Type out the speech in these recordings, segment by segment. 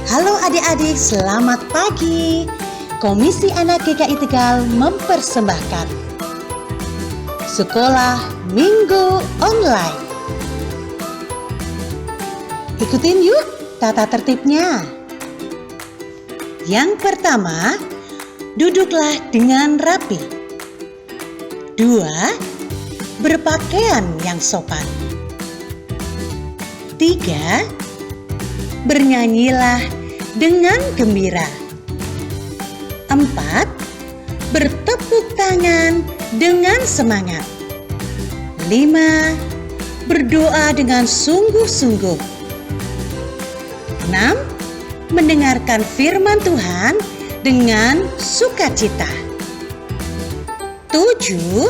Halo adik-adik, selamat pagi. Komisi Anak GKI Tegal mempersembahkan Sekolah Minggu Online. Ikutin yuk tata tertibnya. Yang pertama, duduklah dengan rapi. 2. Berpakaian yang sopan. 3. Bernyanyilah dengan gembira. 4. Bertepuk tangan dengan semangat. 5. Berdoa dengan sungguh-sungguh. 6. Mendengarkan firman Tuhan dengan sukacita. 7.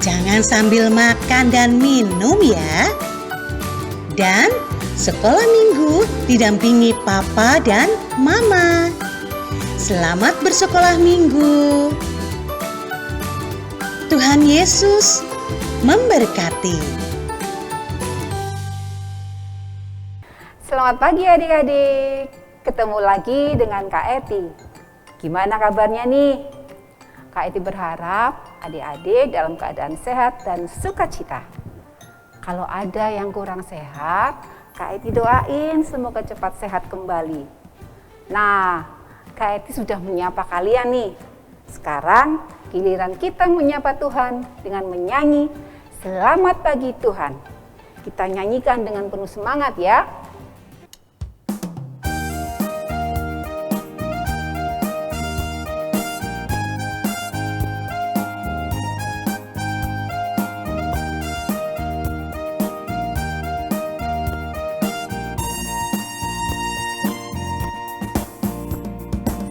Jangan sambil makan dan minum ya. Dan sekolah minggu didampingi papa dan mama. Selamat bersekolah minggu. Tuhan Yesus memberkati. Selamat pagi adik-adik. Ketemu lagi dengan Kak Eti. Gimana kabarnya nih? Kak Eti berharap adik-adik dalam keadaan sehat dan sukacita. Kalau ada yang kurang sehat, Kak Eti doain semoga cepat sehat kembali. Nah, Kak Eti sudah menyapa kalian nih. Sekarang giliran kita menyapa Tuhan dengan menyanyi Selamat Pagi Tuhan. Kita nyanyikan dengan penuh semangat ya.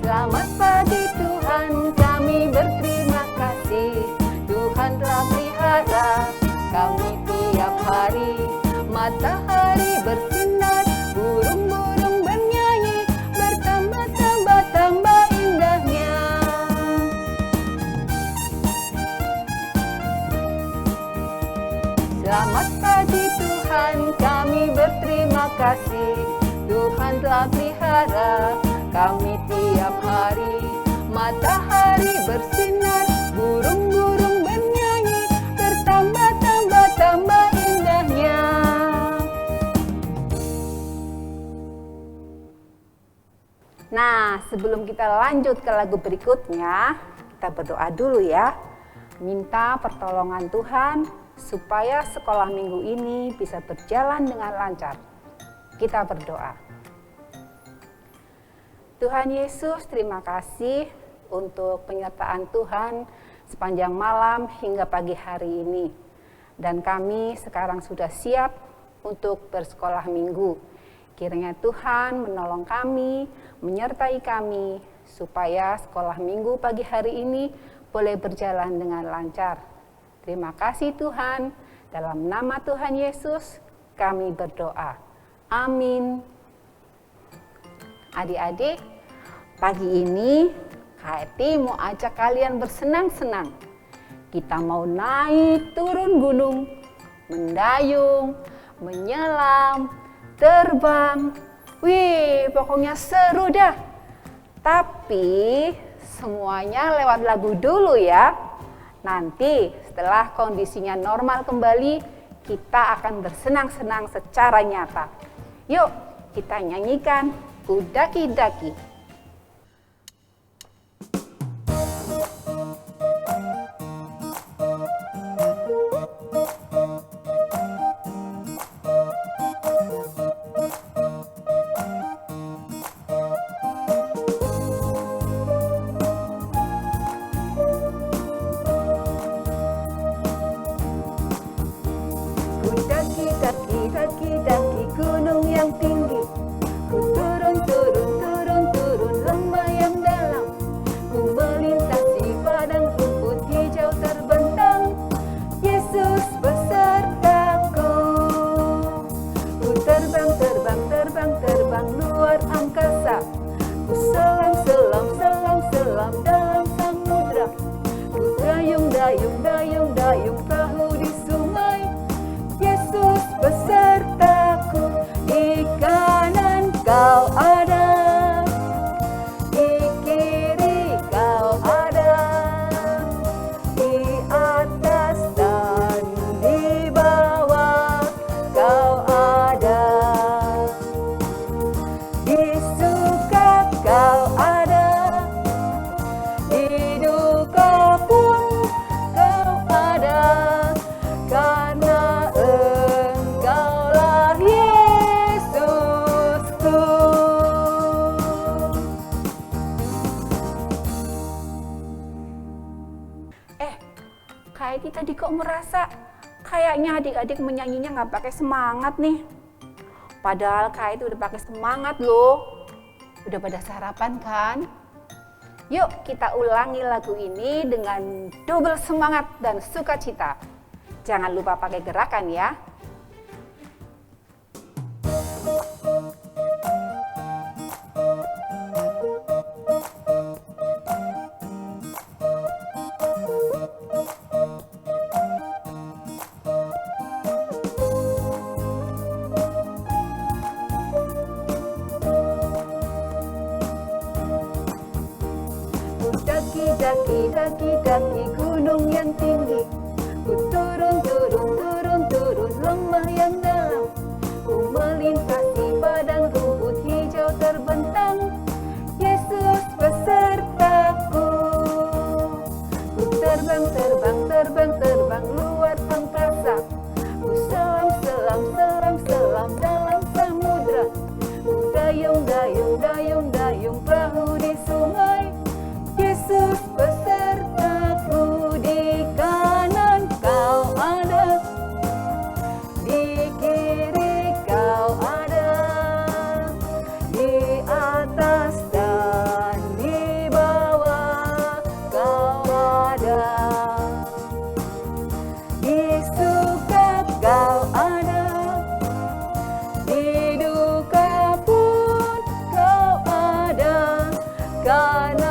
Selamat pagi Tuhan, kami berterima kasih. Tuhan telah pelihara kami tiap hari. Matahari bersinar, burung-burung bernyanyi, bertambah-tambah indahnya. Selamat pagi Tuhan, kami berterima kasih. Tuhan telah pelihara kami tiap hari. Matahari bersinar, burung-burung bernyanyi, bertambah-tambah indahnya. Nah, sebelum kita lanjut ke lagu berikutnya, kita berdoa dulu ya. Minta pertolongan Tuhan supaya sekolah minggu ini bisa berjalan dengan lancar. Kita berdoa. Tuhan Yesus, terima kasih untuk penyertaan Tuhan sepanjang malam hingga pagi hari ini. Dan kami sekarang sudah siap untuk bersekolah minggu. Kiranya Tuhan menolong kami, menyertai kami, supaya sekolah minggu pagi hari ini boleh berjalan dengan lancar. Terima kasih Tuhan, dalam nama Tuhan Yesus kami berdoa. Amin. Adik-adik, pagi ini Kak Eti mau ajak kalian bersenang-senang. Kita mau naik turun gunung, mendayung, menyelam, terbang. Wih, pokoknya seru dah. Tapi semuanya lewat lagu dulu ya. Nanti setelah kondisinya normal kembali, kita akan bersenang-senang secara nyata. Yuk, kita nyanyikan Kudaki-daki. Daki-daki gunung yang tinggi, ku turun lembah yang dalam, ku melintasi padang rumput hijau terbentang. Yesus besertaku, ku terbang luar angkasa, ku selam dalam samudra, ku dayung perahu di sungai. Yesus besertaku, di kanan kau ada. Tapi tadi kok merasa kayaknya adik-adik menyanyinya nggak pakai semangat nih. Padahal Kak itu udah pakai semangat loh. Udah pada sarapan kan? Yuk kita ulangi lagu ini dengan double semangat dan sukacita. Jangan lupa pakai gerakan ya. Daki gunung yang tinggi, ku turun lembah yang dalam, ku melintasi padang rumput hijau terbentang. Yesus besertaku, ku terbang luar angkasa, ku selam dalam samudra, ku dayung perahu di sungai. Yesus besertaku, di kanan kau ada, di kiri kau ada, di atas dan di bawah kau ada, di suka kau ada, di duka pun kau ada, karena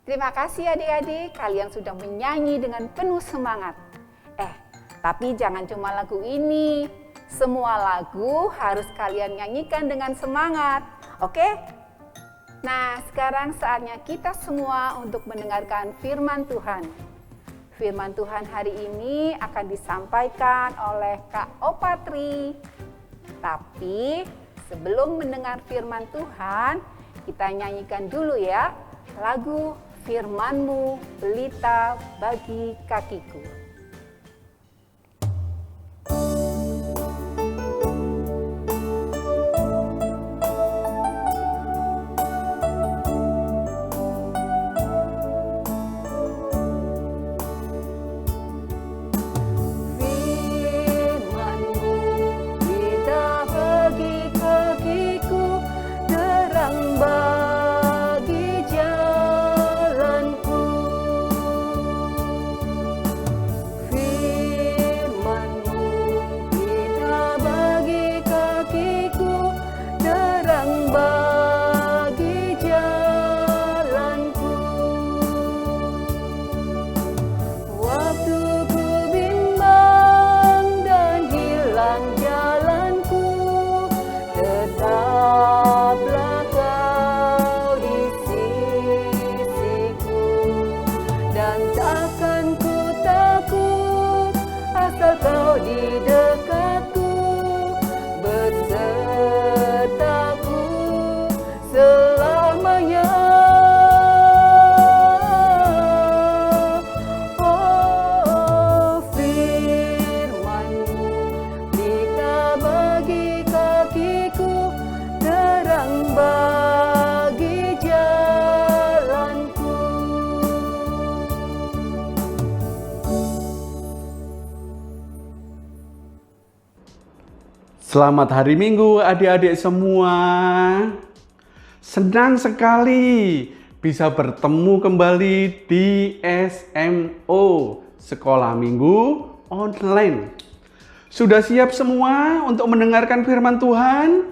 terima kasih adik-adik, kalian sudah menyanyi dengan penuh semangat. Tapi jangan cuma lagu ini. Semua lagu harus kalian nyanyikan dengan semangat, oke? Nah, sekarang saatnya kita semua untuk mendengarkan firman Tuhan. Firman Tuhan hari ini akan disampaikan oleh Kak Opatri. Tapi sebelum mendengar firman Tuhan, kita nyanyikan dulu ya lagu Firman-Mu pelita bagi kakiku. Selamat hari Minggu adik-adik semua. Senang sekali bisa bertemu kembali di SMO, Sekolah Minggu Online. Sudah siap semua untuk mendengarkan firman Tuhan?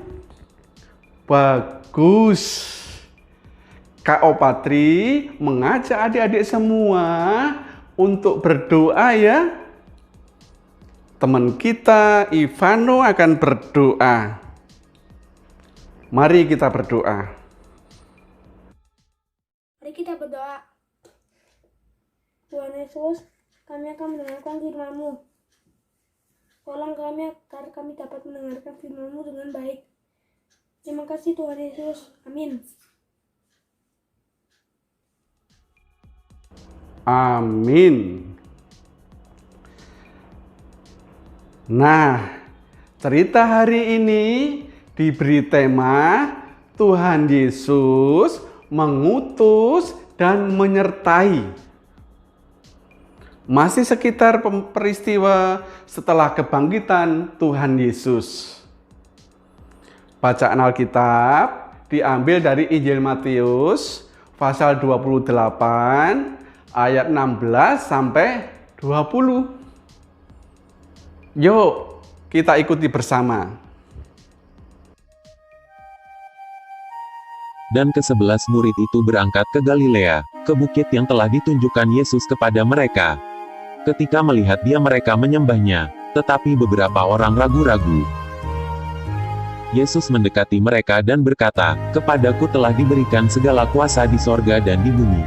Bagus. Kak Opatri mengajak adik-adik semua untuk berdoa ya. Teman kita Ivano akan berdoa. Mari kita berdoa. Mari kita berdoa. Tuhan Yesus, kami akan mendengarkan firman-Mu. Tolong kami agar kami dapat mendengarkan firman-Mu dengan baik. Terima kasih Tuhan Yesus. Amin. Amin. Nah, cerita hari ini diberi tema Tuhan Yesus mengutus dan menyertai. Masih sekitar peristiwa setelah kebangkitan Tuhan Yesus. Bacaan Alkitab diambil dari Injil Matius pasal 28 ayat 16 sampai 20. Yuk kita ikuti bersama. Dan ke-11 murid itu berangkat ke Galilea, ke bukit yang telah ditunjukkan Yesus kepada mereka. Ketika melihat dia mereka menyembahnya, tetapi beberapa orang ragu-ragu. Yesus mendekati mereka dan berkata, "Kepadaku telah diberikan segala kuasa di sorga dan di bumi.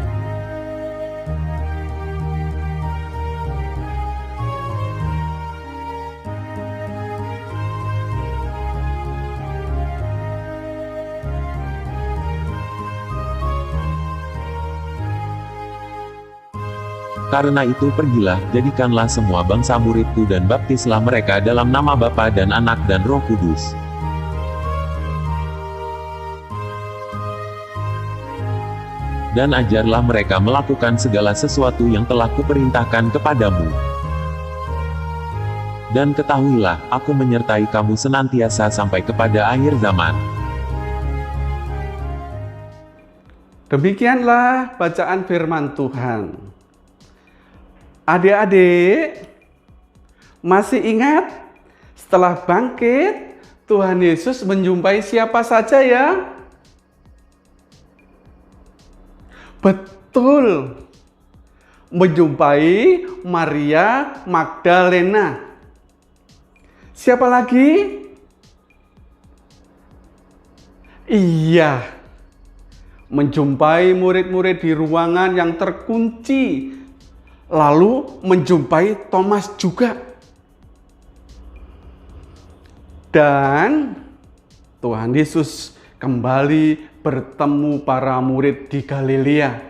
Karena itu pergilah, jadikanlah semua bangsa muridku dan baptislah mereka dalam nama Bapa dan Anak dan Roh Kudus. Dan ajarlah mereka melakukan segala sesuatu yang telah kuperintahkan kepadamu. Dan ketahuilah, aku menyertai kamu senantiasa sampai kepada akhir zaman." Demikianlah bacaan firman Tuhan. Adik-adik, masih ingat setelah bangkit Tuhan Yesus menjumpai siapa saja ya? Betul, menjumpai Maria Magdalena. Siapa lagi? Iya, menjumpai murid-murid di ruangan yang terkunci. Lalu menjumpai Thomas juga. Dan Tuhan Yesus kembali bertemu para murid di Galilea.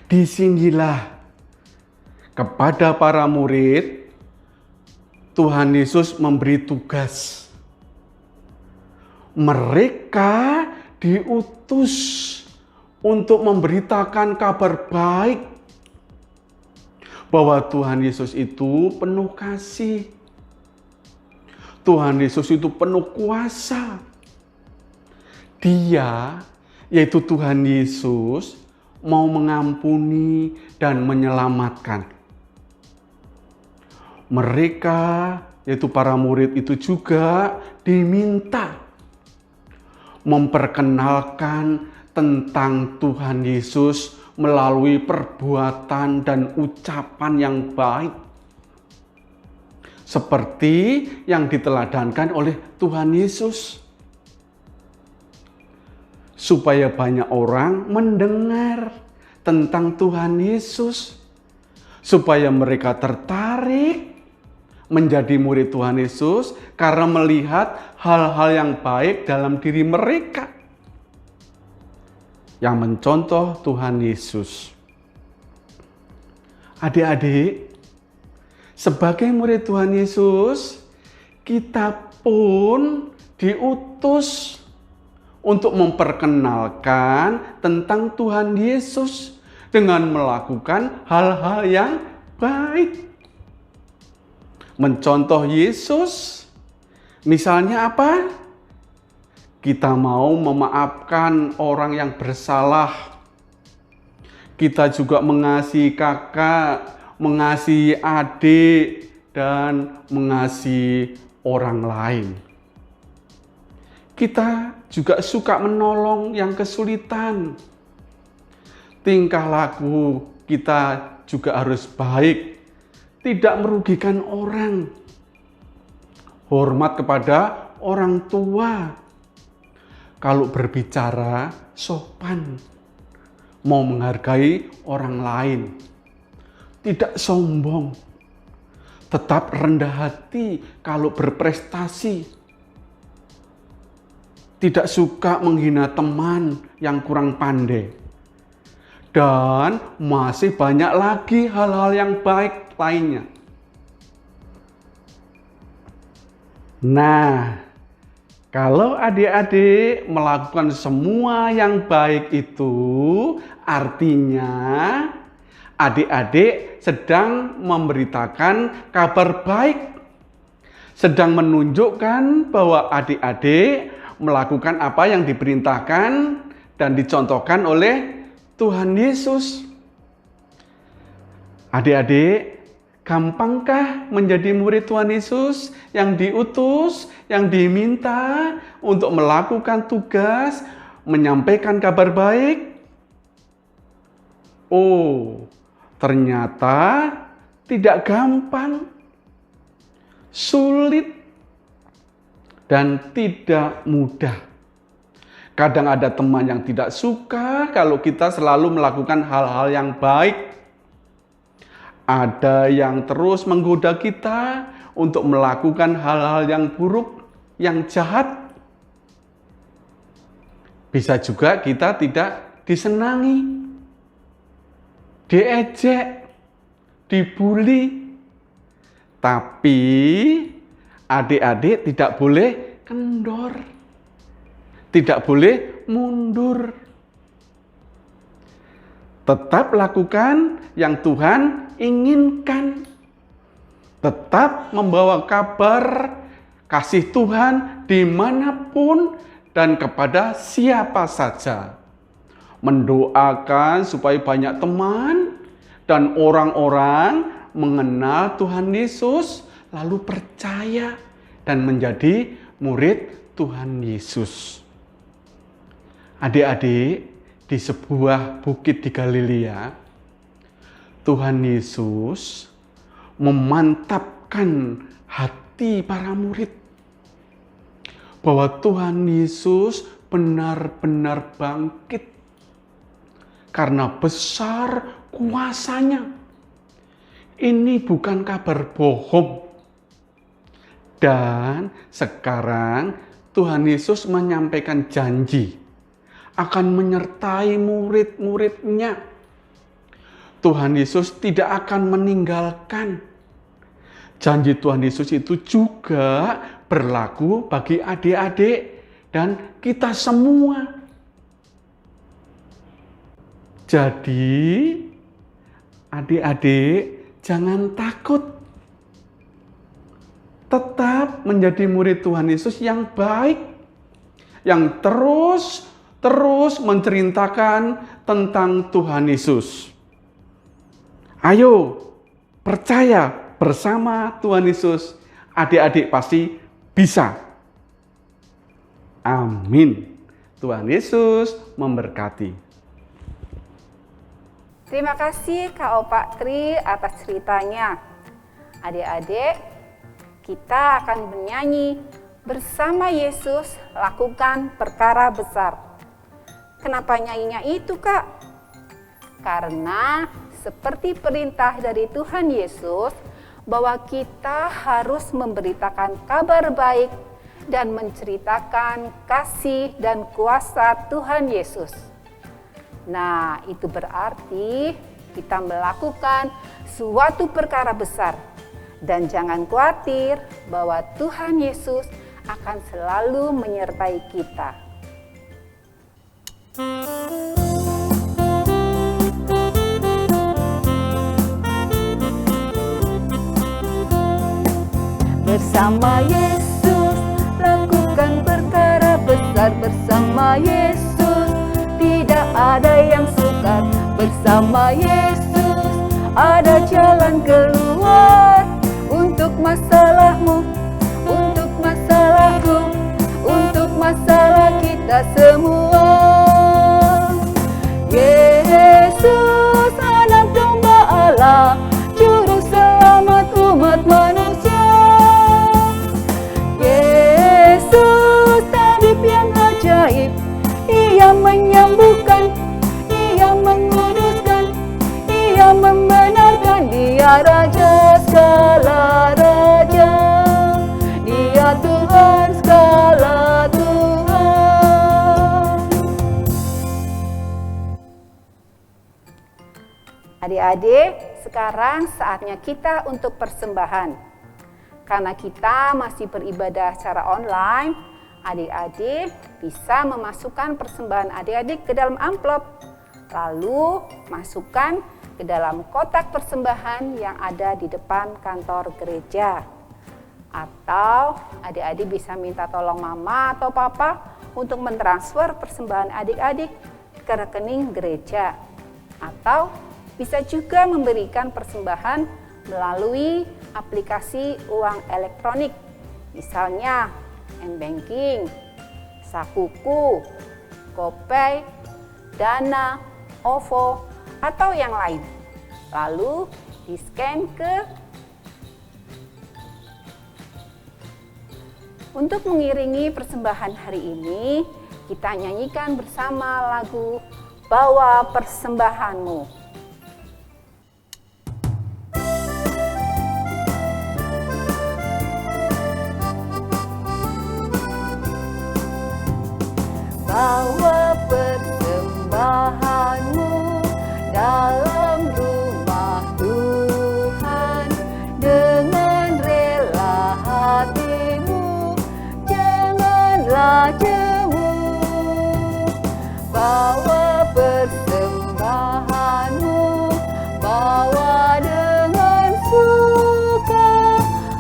Disinilah kepada para murid Tuhan Yesus memberi tugas. Mereka diutus untuk memberitakan kabar baik bahwa Tuhan Yesus itu penuh kasih. Tuhan Yesus itu penuh kuasa. Dia, yaitu Tuhan Yesus, mau mengampuni dan menyelamatkan. Mereka, yaitu para murid itu juga diminta memperkenalkan tentang Tuhan Yesus melalui perbuatan dan ucapan yang baik. Seperti yang diteladankan oleh Tuhan Yesus. Supaya banyak orang mendengar tentang Tuhan Yesus. Supaya mereka tertarik menjadi murid Tuhan Yesus karena melihat hal-hal yang baik dalam diri mereka. Yang mencontoh Tuhan Yesus. Adik-adik, sebagai murid Tuhan Yesus, kita pun diutus untuk memperkenalkan tentang Tuhan Yesus dengan melakukan hal-hal yang baik. Mencontoh Yesus, misalnya apa? Kita mau memaafkan orang yang bersalah. Kita juga mengasihi kakak, mengasihi adik, dan mengasihi orang lain. Kita juga suka menolong yang kesulitan. Tingkah laku kita juga harus baik, tidak merugikan orang. Hormat kepada orang tua. Kalau berbicara sopan, mau menghargai orang lain, tidak sombong, tetap rendah hati kalau berprestasi, tidak suka menghina teman yang kurang pandai, dan masih banyak lagi hal-hal yang baik lainnya. Nah, kalau adik-adik melakukan semua yang baik itu, artinya adik-adik sedang memberitakan kabar baik, sedang menunjukkan bahwa adik-adik melakukan apa yang diperintahkan dan dicontohkan oleh Tuhan Yesus. Adik-adik, gampangkah menjadi murid Tuhan Yesus yang diutus, yang diminta untuk melakukan tugas, menyampaikan kabar baik? Oh, ternyata tidak gampang, sulit, dan tidak mudah. Kadang ada teman yang tidak suka kalau kita selalu melakukan hal-hal yang baik. Ada yang terus menggoda kita untuk melakukan hal-hal yang buruk, yang jahat. Bisa juga kita tidak disenangi, diejek, dibully. Tapi adik-adik tidak boleh kendor, tidak boleh mundur. Tetap lakukan yang Tuhan inginkan. Tetap membawa kabar kasih Tuhan dimanapun dan kepada siapa saja. Mendoakan supaya banyak teman dan orang-orang mengenal Tuhan Yesus, lalu percaya dan menjadi murid Tuhan Yesus. Adik-adik, di sebuah bukit di Galilea, Tuhan Yesus memantapkan hati para murid bahwa Tuhan Yesus benar-benar bangkit karena besar kuasanya. Ini bukan kabar bohong. Dan sekarang Tuhan Yesus menyampaikan janji akan menyertai murid-muridnya. Tuhan Yesus tidak akan meninggalkan. Janji Tuhan Yesus itu juga berlaku bagi adik-adik dan kita semua. Jadi, adik-adik jangan takut. Tetap menjadi murid Tuhan Yesus yang baik, yang terus menceritakan tentang Tuhan Yesus. Ayo, percaya bersama Tuhan Yesus, adik-adik pasti bisa. Amin. Tuhan Yesus memberkati. Terima kasih Kak Opa Tri atas ceritanya. Adik-adik, kita akan bernyanyi bersama Yesus lakukan perkara besar. Kenapa nyanyinya itu, Kak? Karena seperti perintah dari Tuhan Yesus bahwa kita harus memberitakan kabar baik dan menceritakan kasih dan kuasa Tuhan Yesus. Nah, itu berarti kita melakukan suatu perkara besar. Dan jangan khawatir bahwa Tuhan Yesus akan selalu menyertai kita. Bersama Yesus lakukan perkara besar. Bersama Yesus tidak ada yang sukar. Bersama Yesus ada jalan keluar. Untuk masalahmu, untuk masalahku, untuk masalah kita semua. Yesus anak domba Allah, juru selamat umat manusia. Yesus tabib yang ajaib, Ia menyembuhkan, Ia menguduskan, Ia membenarkan. Dia Raja segala raja, Dia Tuhan segala Tuhan. Adik-adik, sekarang saatnya kita untuk persembahan. Karena kita masih beribadah secara online, adik-adik bisa memasukkan persembahan adik-adik ke dalam amplop, lalu masukkan ke dalam kotak persembahan yang ada di depan kantor gereja. Atau adik-adik bisa minta tolong mama atau papa untuk mentransfer persembahan adik-adik ke rekening gereja. Atau bisa juga memberikan persembahan melalui aplikasi uang elektronik, misalnya m-banking, Sakuku, GoPay, Dana, OVO, atau yang lain. Lalu di-scan ke. Untuk mengiringi persembahan hari ini, kita nyanyikan bersama lagu Bawa Persembahanmu. Bawa persembahanmu dalam rumah Tuhan dengan rela hatimu, janganlah jemu. Bawa persembahanmu, bawa dengan suka,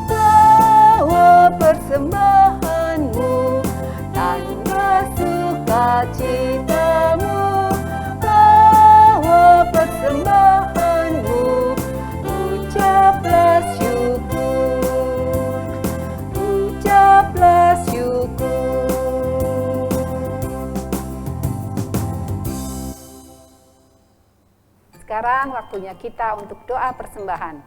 bawa persembahanmu, tanda sukacitamu, bawa persembahanmu, ucaplah syukur, ucaplah syukur. Sekarang waktunya kita untuk doa persembahan.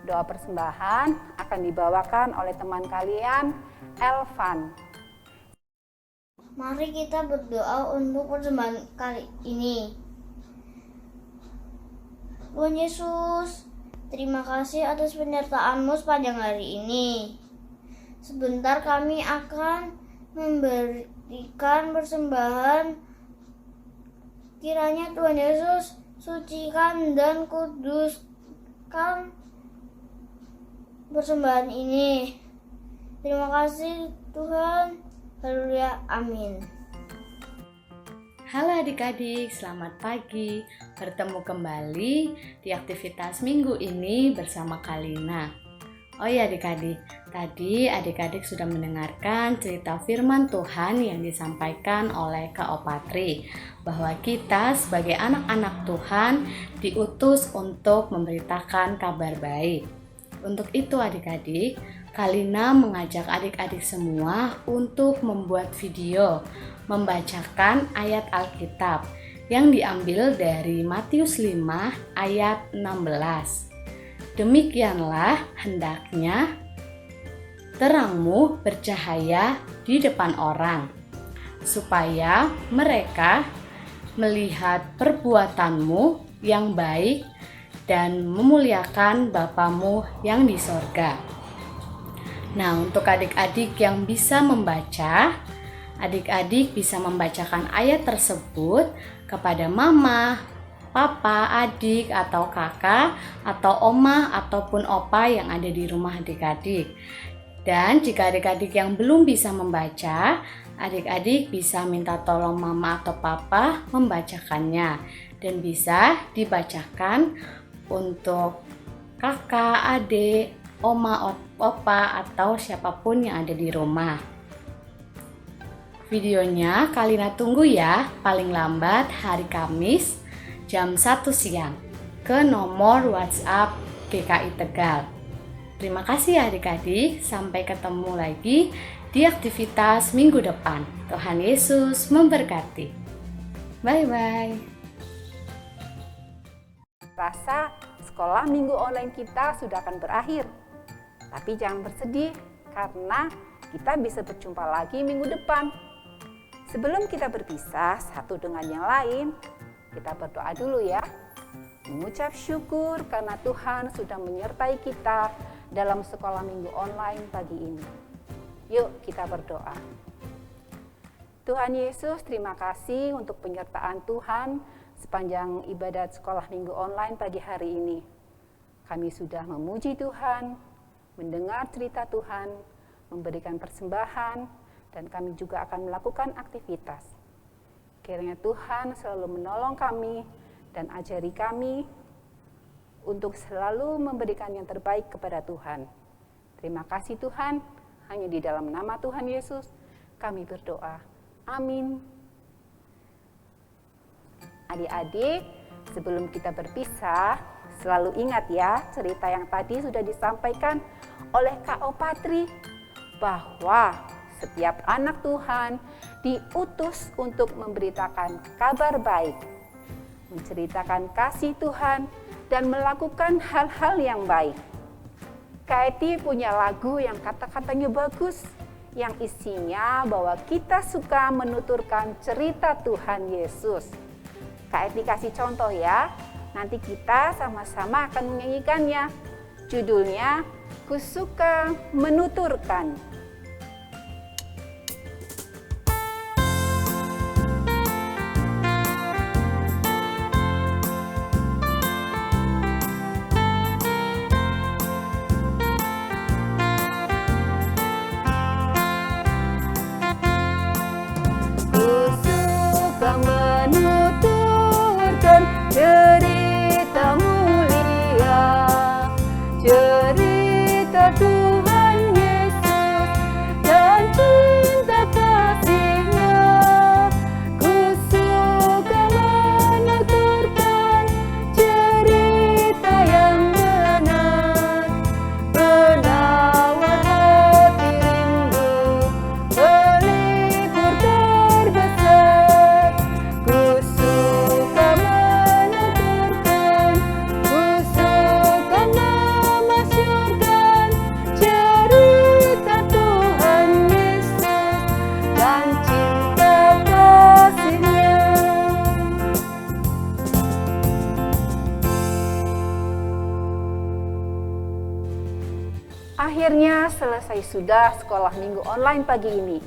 Doa persembahan akan dibawakan oleh teman kalian, Elvan. Mari kita berdoa untuk persembahan kali ini. Tuhan Yesus, terima kasih atas penyertaan-Mu sepanjang hari ini. Sebentar kami akan memberikan persembahan. Kiranya Tuhan Yesus sucikan dan kuduskan persembahan ini. Terima kasih Tuhan. Haleluya, amin. Halo adik-adik, selamat pagi. Bertemu kembali di aktivitas minggu ini bersama Kalina. Oh ya adik-adik, tadi adik-adik sudah mendengarkan cerita firman Tuhan yang disampaikan oleh Kak Opatri, bahwa kita sebagai anak-anak Tuhan diutus untuk memberitakan kabar baik. Untuk itu adik-adik, Kalina mengajak adik-adik semua untuk membuat video membacakan ayat Alkitab yang diambil dari Matius 5 ayat 16. Demikianlah hendaknya terangmu bercahaya di depan orang, supaya mereka melihat perbuatanmu yang baik dan memuliakan Bapamu yang di sorga. Nah, untuk adik-adik yang bisa membaca, adik-adik bisa membacakan ayat tersebut kepada mama, papa, adik, atau kakak, atau oma, ataupun opa yang ada di rumah adik-adik. Dan jika adik-adik yang belum bisa membaca, adik-adik bisa minta tolong mama atau papa membacakannya. Dan bisa dibacakan untuk kakak, adik, oma, opa, atau siapapun yang ada di rumah. Videonya Kalina tunggu ya, paling lambat hari Kamis jam 1 siang ke nomor WhatsApp GKI Tegal. Terima kasih ya adik-adik, sampai ketemu lagi di aktivitas minggu depan. Tuhan Yesus memberkati. Bye-bye. Rasa sekolah minggu online kita sudah akan berakhir. Tapi jangan bersedih, karena kita bisa berjumpa lagi minggu depan. Sebelum kita berpisah satu dengan yang lain, kita berdoa dulu ya. Mengucap syukur karena Tuhan sudah menyertai kita dalam sekolah minggu online pagi ini. Yuk kita berdoa. Tuhan Yesus, terima kasih untuk penyertaan Tuhan sepanjang ibadat sekolah minggu online pagi hari ini. Kami sudah memuji Tuhan, mendengar cerita Tuhan, memberikan persembahan, dan kami juga akan melakukan aktivitas. Kiranya Tuhan selalu menolong kami dan ajari kami untuk selalu memberikan yang terbaik kepada Tuhan. Terima kasih Tuhan, hanya di dalam nama Tuhan Yesus kami berdoa. Amin. Adik-adik, sebelum kita berpisah, selalu ingat ya cerita yang tadi sudah disampaikan oleh Kak Opatri, bahwa setiap anak Tuhan diutus untuk memberitakan kabar baik, menceritakan kasih Tuhan, dan melakukan hal-hal yang baik. Kak Eti punya lagu yang kata-katanya bagus, yang isinya bahwa kita suka menuturkan cerita Tuhan Yesus. Kak Eti kasih contoh ya, nanti kita sama-sama akan menyanyikannya. Judulnya, Ku Suka Menuturkan. Cerita mulia, cerita Tuhan Yesus dan cinta kasih-Nya. Ku suka menuturkan cerita yang benar, penawar hati rindu, pelipur terbesar. Ku suka Akhirnya selesai sudah sekolah minggu online pagi ini.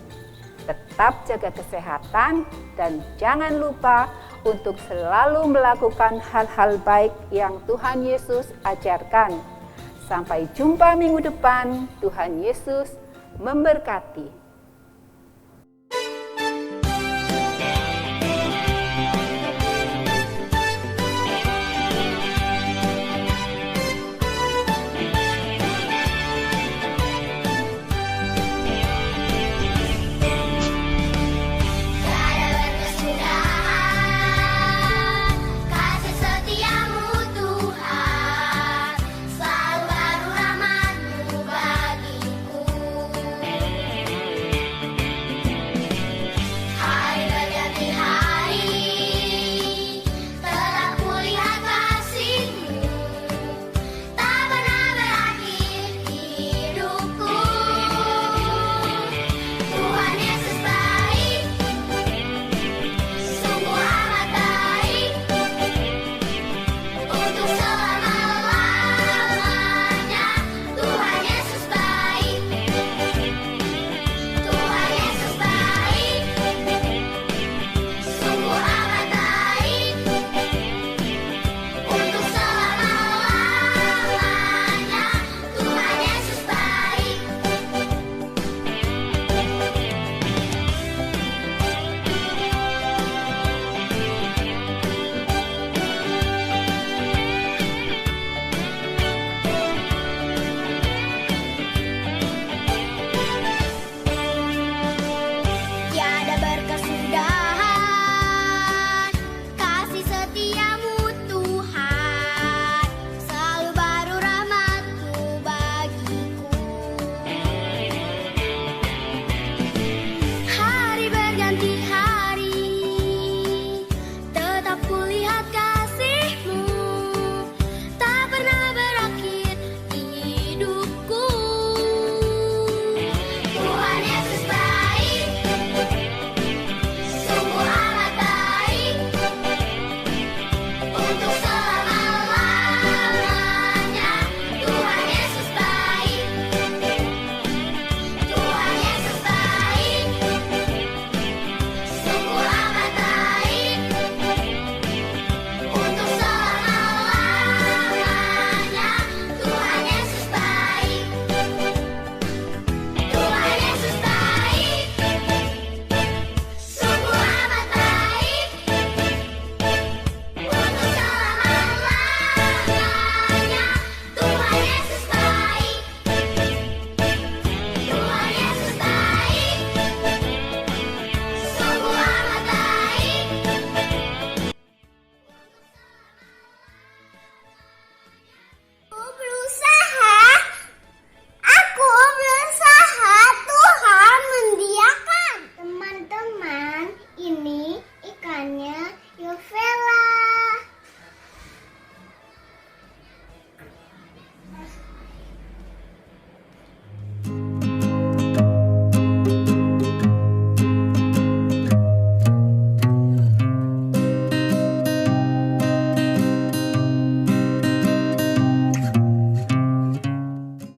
Tetap jaga kesehatan dan jangan lupa untuk selalu melakukan hal-hal baik yang Tuhan Yesus ajarkan. Sampai jumpa minggu depan. Tuhan Yesus memberkati.